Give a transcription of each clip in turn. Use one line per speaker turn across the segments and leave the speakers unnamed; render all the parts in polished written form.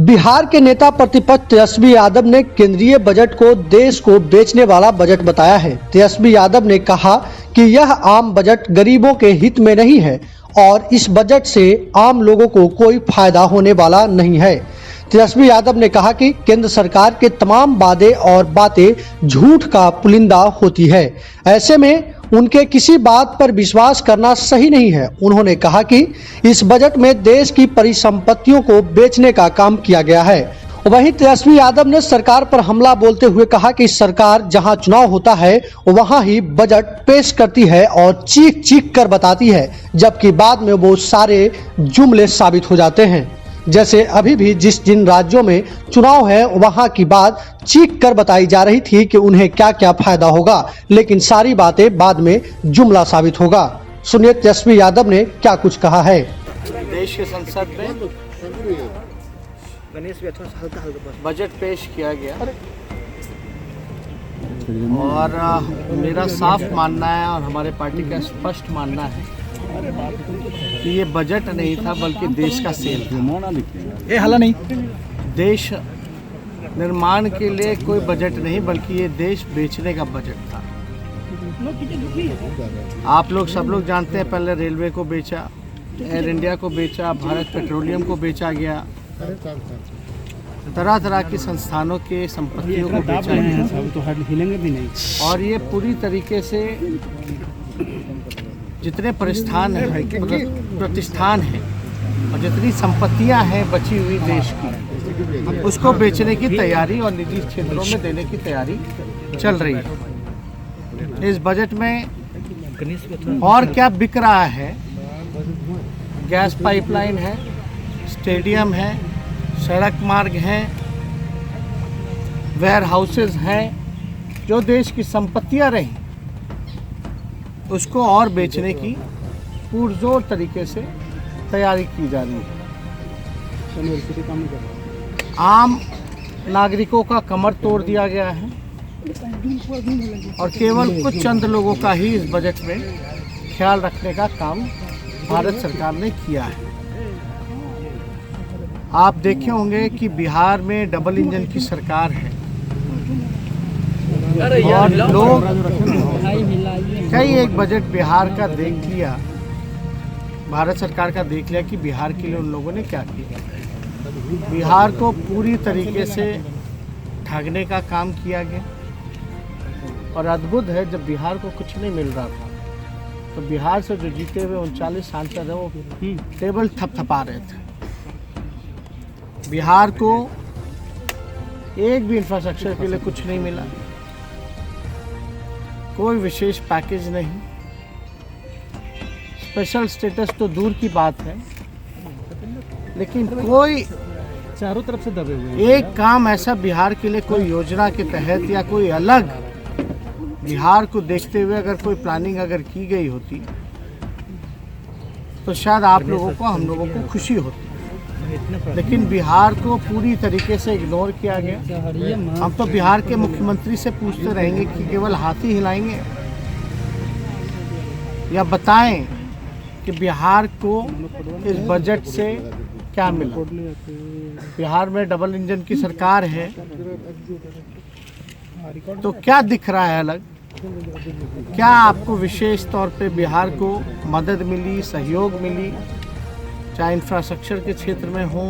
बिहार के नेता प्रतिपक्ष तेजस्वी यादव ने केंद्रीय बजट को देश को बेचने वाला बजट बताया है। तेजस्वी यादव ने कहा कि यह आम बजट गरीबों के हित में नहीं है और इस बजट से आम लोगों को कोई फायदा होने वाला नहीं है। तेजस्वी यादव ने कहा कि केंद्र सरकार के तमाम वादे और बातें झूठ का पुलिंदा होती है, ऐसे में उनके किसी बात पर विश्वास करना सही नहीं है। उन्होंने कहा कि इस बजट में देश की परिसंपत्तियों को बेचने का काम किया गया है। वहीं तेजस्वी यादव ने सरकार पर हमला बोलते हुए कहा कि सरकार जहां चुनाव होता है वहां ही बजट पेश करती है और चीख चीख कर बताती है, जबकि बाद में वो सारे जुमले साबित हो जाते हैं। जैसे अभी भी जिन राज्यों में चुनाव है वहां की बात चीख कर बताई जा रही थी कि उन्हें क्या क्या फायदा होगा, लेकिन सारी बातें बाद में जुमला साबित होगा। सुनिए तेजस्वी यादव ने क्या कुछ कहा है।
देश के संसद में बजट पेश किया गया और मेरा साफ मानना है और हमारे पार्टी का स्पष्ट मानना है कि ये बजट नहीं था बल्कि देश का सेल था।
ये हाला नहीं,
देश निर्माण के लिए कोई बजट नहीं बल्कि ये देश बेचने का बजट था। आप लोग सब लोग जानते हैं, पहले रेलवे को बेचा, एयर इंडिया को बेचा, भारत पेट्रोलियम को बेचा गया, तरह तरह की संस्थानों के संपत्तियों को बेचा गया
तो हिलेंगे भी नहीं।
और ये पूरी तरीके से जितने प्रतिष्ठान हैं और जितनी संपत्तियां हैं बची हुई देश की, उसको बेचने की तैयारी और निजी क्षेत्रों में देने की तैयारी चल रही है। इस बजट में और क्या बिक रहा है? गैस पाइपलाइन है, स्टेडियम है, सड़क मार्ग हैं, वेयर हाउसेज हैं, जो देश की संपत्तियां रहीं उसको और बेचने की पुरजोर तरीके से तैयारी की जा रही है। आम नागरिकों का कमर तोड़ दिया गया है और केवल कुछ चंद लोगों का ही इस बजट में ख्याल रखने का काम भारत सरकार ने किया है। आप देखे होंगे कि बिहार में डबल इंजन की सरकार है और लोग कई एक बजट बिहार का देख लिया, भारत सरकार का देख लिया कि बिहार के लिए उन लोगों ने क्या किया। बिहार को पूरी तरीके से ठगने का काम किया गया और अद्भुत है, जब बिहार को कुछ नहीं मिल रहा था तो बिहार से जो जीते हुए 39 सांसद है वो टेबल थपथपा रहे थे। बिहार को एक भी इंफ्रास्ट्रक्चर के लिए कुछ नहीं मिला, कोई विशेष पैकेज नहीं, स्पेशल स्टेटस तो दूर की बात है, लेकिन कोई
चारों तरफ से दबे हुए
एक काम ऐसा बिहार के लिए कोई योजना के तहत या कोई अलग बिहार को देखते हुए अगर कोई प्लानिंग अगर की गई होती तो शायद आप लोगों को, हम लोगों को खुशी होती, लेकिन बिहार को पूरी तरीके से इग्नोर किया गया। हम तो बिहार के मुख्यमंत्री से पूछते रहेंगे कि केवल हाथ ही हिलाएंगे या बताएं कि बिहार को इस बजट से क्या मिला। बिहार में डबल इंजन की सरकार है तो क्या दिख रहा है अलग? क्या आपको विशेष तौर पे बिहार को मदद मिली, सहयोग मिली, चाहे इंफ्रास्ट्रक्चर के क्षेत्र में हो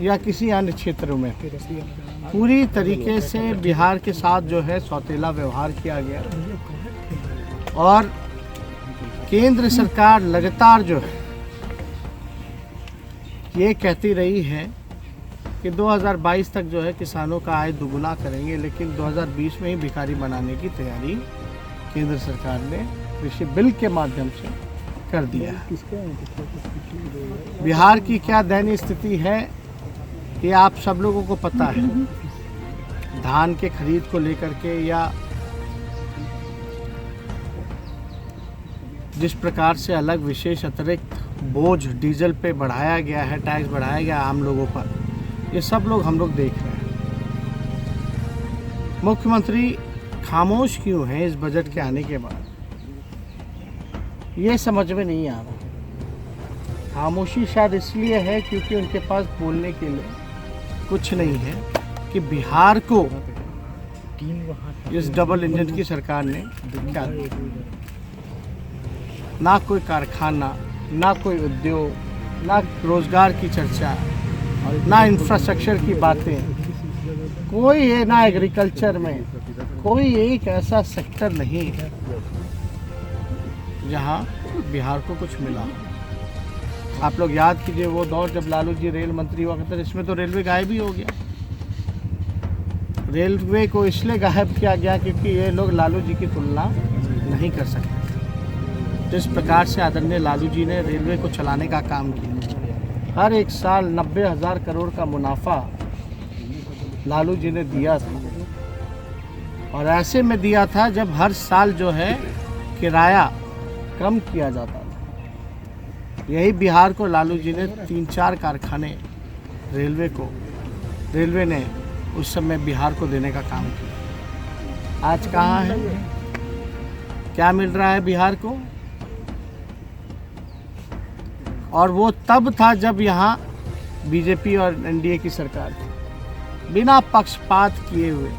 या किसी अन्य क्षेत्र में? पूरी तरीके से बिहार के साथ जो है सौतेला व्यवहार किया गया और केंद्र सरकार लगातार जो है ये कहती रही है कि 2022 तक जो है किसानों का आय दुगुना करेंगे, लेकिन 2020 में ही भिखारी बनाने की तैयारी केंद्र सरकार ने कृषि बिल के माध्यम से कर दिया है। बिहार की क्या दयनीय स्थिति है ये आप सब लोगों को पता है। धान के खरीद को लेकर के या जिस प्रकार से अलग विशेष अतिरिक्त बोझ डीजल पे बढ़ाया गया है, टैक्स बढ़ाया गया आम लोगों पर, ये सब लोग हम लोग देख रहे हैं। मुख्यमंत्री खामोश क्यों हैं इस बजट के आने के बाद, ये समझ में नहीं आ रहा। खामोशी शायद इसलिए है क्योंकि उनके पास बोलने के लिए कुछ नहीं है कि बिहार को इस डबल इंजन की सरकार ने क्या दिया। ना कोई कारखाना, ना कोई उद्योग, ना रोजगार की चर्चा, ना इंफ्रास्ट्रक्चर की बातें, कोई है ना एग्रीकल्चर में कोई एक ऐसा सेक्टर नहीं है जहां बिहार को कुछ मिला। आप लोग याद कीजिए वो दौर जब लालू जी रेल मंत्री हुआ करते, इसमें तो रेलवे गायब ही हो गया। रेलवे को इसलिए गायब किया गया क्योंकि ये लोग लालू जी की तुलना नहीं कर सकते। जिस प्रकार से आदरणीय लालू जी ने रेलवे को चलाने का काम किया, हर एक साल 90,000 करोड़ का मुनाफा लालू जी ने दिया था, और ऐसे में दिया था जब हर साल जो है किराया कम किया जाता था। यही बिहार को लालू जी ने 3-4 कारखाने रेलवे ने उस समय बिहार को देने का काम किया। आज कहाँ है, क्या मिल रहा है बिहार को? और वो तब था जब यहाँ बीजेपी और एनडीए की सरकार थी। बिना पक्षपात किए हुए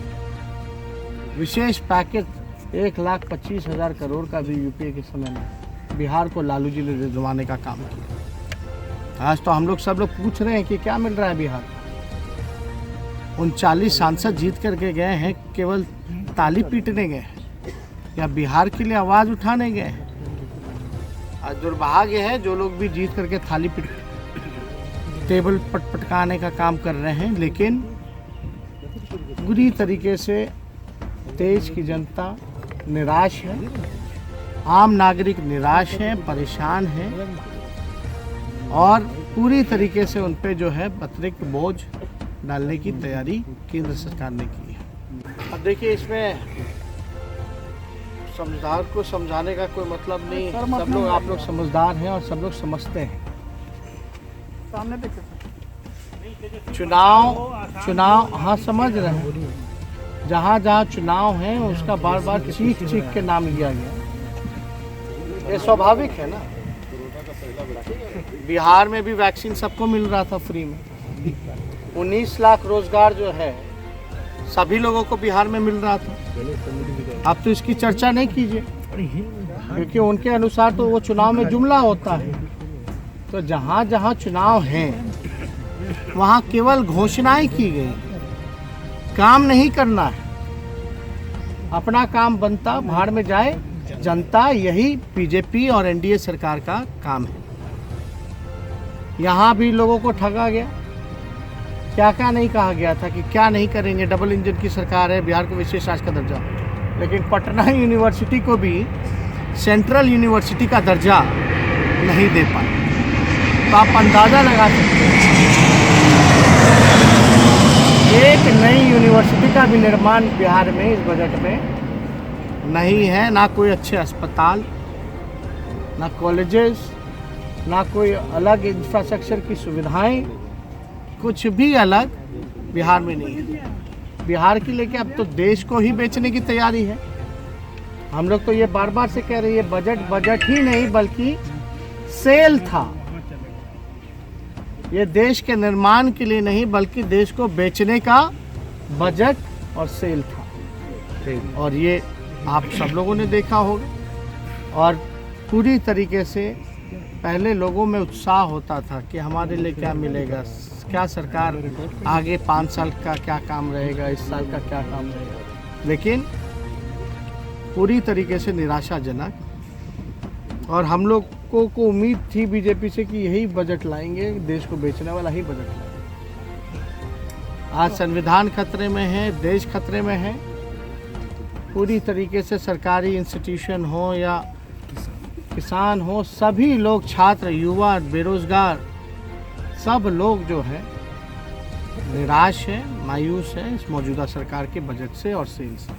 विशेष पैकेज 1,25,000 करोड़ का भी यूपीए के समय में बिहार को लालू जी ने दिलवाने का काम किया। आज तो हम लोग सब लोग पूछ रहे हैं कि क्या मिल रहा है बिहार को। 39 सांसद जीत करके गए हैं, केवल ताली पीटने गए हैं या बिहार के लिए आवाज़ उठाने गए हैं? आज दुर्भाग्य है जो लोग भी जीत करके थाली पीट टेबल पटपटकाने का काम कर रहे हैं, लेकिन बुरी तरीके से देश की जनता निराश है, आम नागरिक निराश है, परेशान है, और पूरी तरीके से उन पे जो है अतिरिक्त बोझ डालने की तैयारी केंद्र सरकार ने की है। अब देखिए, इसमें समझदार को समझाने का कोई मतलब नहीं। सब लोग, आप लोग समझदार हैं और सब लोग समझते हैं। चुनाव हाँ समझ रहे हैं, जहाँ जहाँ चुनाव है उसका बार बार चीख के नाम लिया गया। ये स्वाभाविक है ना। बिहार में भी वैक्सीन सबको मिल रहा था फ्री में। 19 लाख रोजगार जो है सभी लोगों को बिहार में मिल रहा था। अब तो इसकी चर्चा नहीं कीजिए, क्योंकि उनके अनुसार तो वो चुनाव में जुमला होता है। तो जहाँ जहाँ चुनाव है वहाँ केवल घोषणाएं की गई, काम नहीं करना है। अपना काम बनता भाड़ में जाए जनता, यही बीजेपी और एनडीए सरकार का काम है। यहाँ भी लोगों को ठगा गया। क्या क्या नहीं कहा गया था कि क्या नहीं करेंगे, डबल इंजन की सरकार है, बिहार को विशेष राज्य का दर्जा, लेकिन पटना यूनिवर्सिटी को भी सेंट्रल यूनिवर्सिटी का दर्जा नहीं दे पाए। तो आप अंदाज़ा लगा सकते हैं, एक नई यूनिवर्सिटी का भी निर्माण बिहार में इस बजट में नहीं है। ना कोई अच्छे अस्पताल, ना कॉलेजेस, ना कोई अलग इंफ्रास्ट्रक्चर की सुविधाएं, कुछ भी अलग बिहार में नहीं है। बिहार की लेके अब तो देश को ही बेचने की तैयारी है। हम लोग तो ये बार बार से कह रहे हैं, ये बजट ही नहीं बल्कि सेल था। ये देश के निर्माण के लिए नहीं बल्कि देश को बेचने का बजट और सेल था। और ये आप सब लोगों ने देखा होगा। और पूरी तरीके से पहले लोगों में उत्साह होता था कि हमारे लिए क्या मिलेगा, क्या सरकार आगे 5 साल का क्या काम रहेगा, इस साल का क्या काम रहेगा, लेकिन पूरी तरीके से निराशाजनक। और हम लोग को उम्मीद थी बीजेपी से कि यही बजट लाएंगे, देश को बेचने वाला ही बजट लाएंगे। आज संविधान खतरे में है, देश खतरे में है। पूरी तरीके से सरकारी इंस्टीट्यूशन हो या किसान हो, सभी लोग, छात्र, युवा, बेरोजगार, सब लोग जो है निराश है, मायूस है इस मौजूदा सरकार के बजट से और सेल से।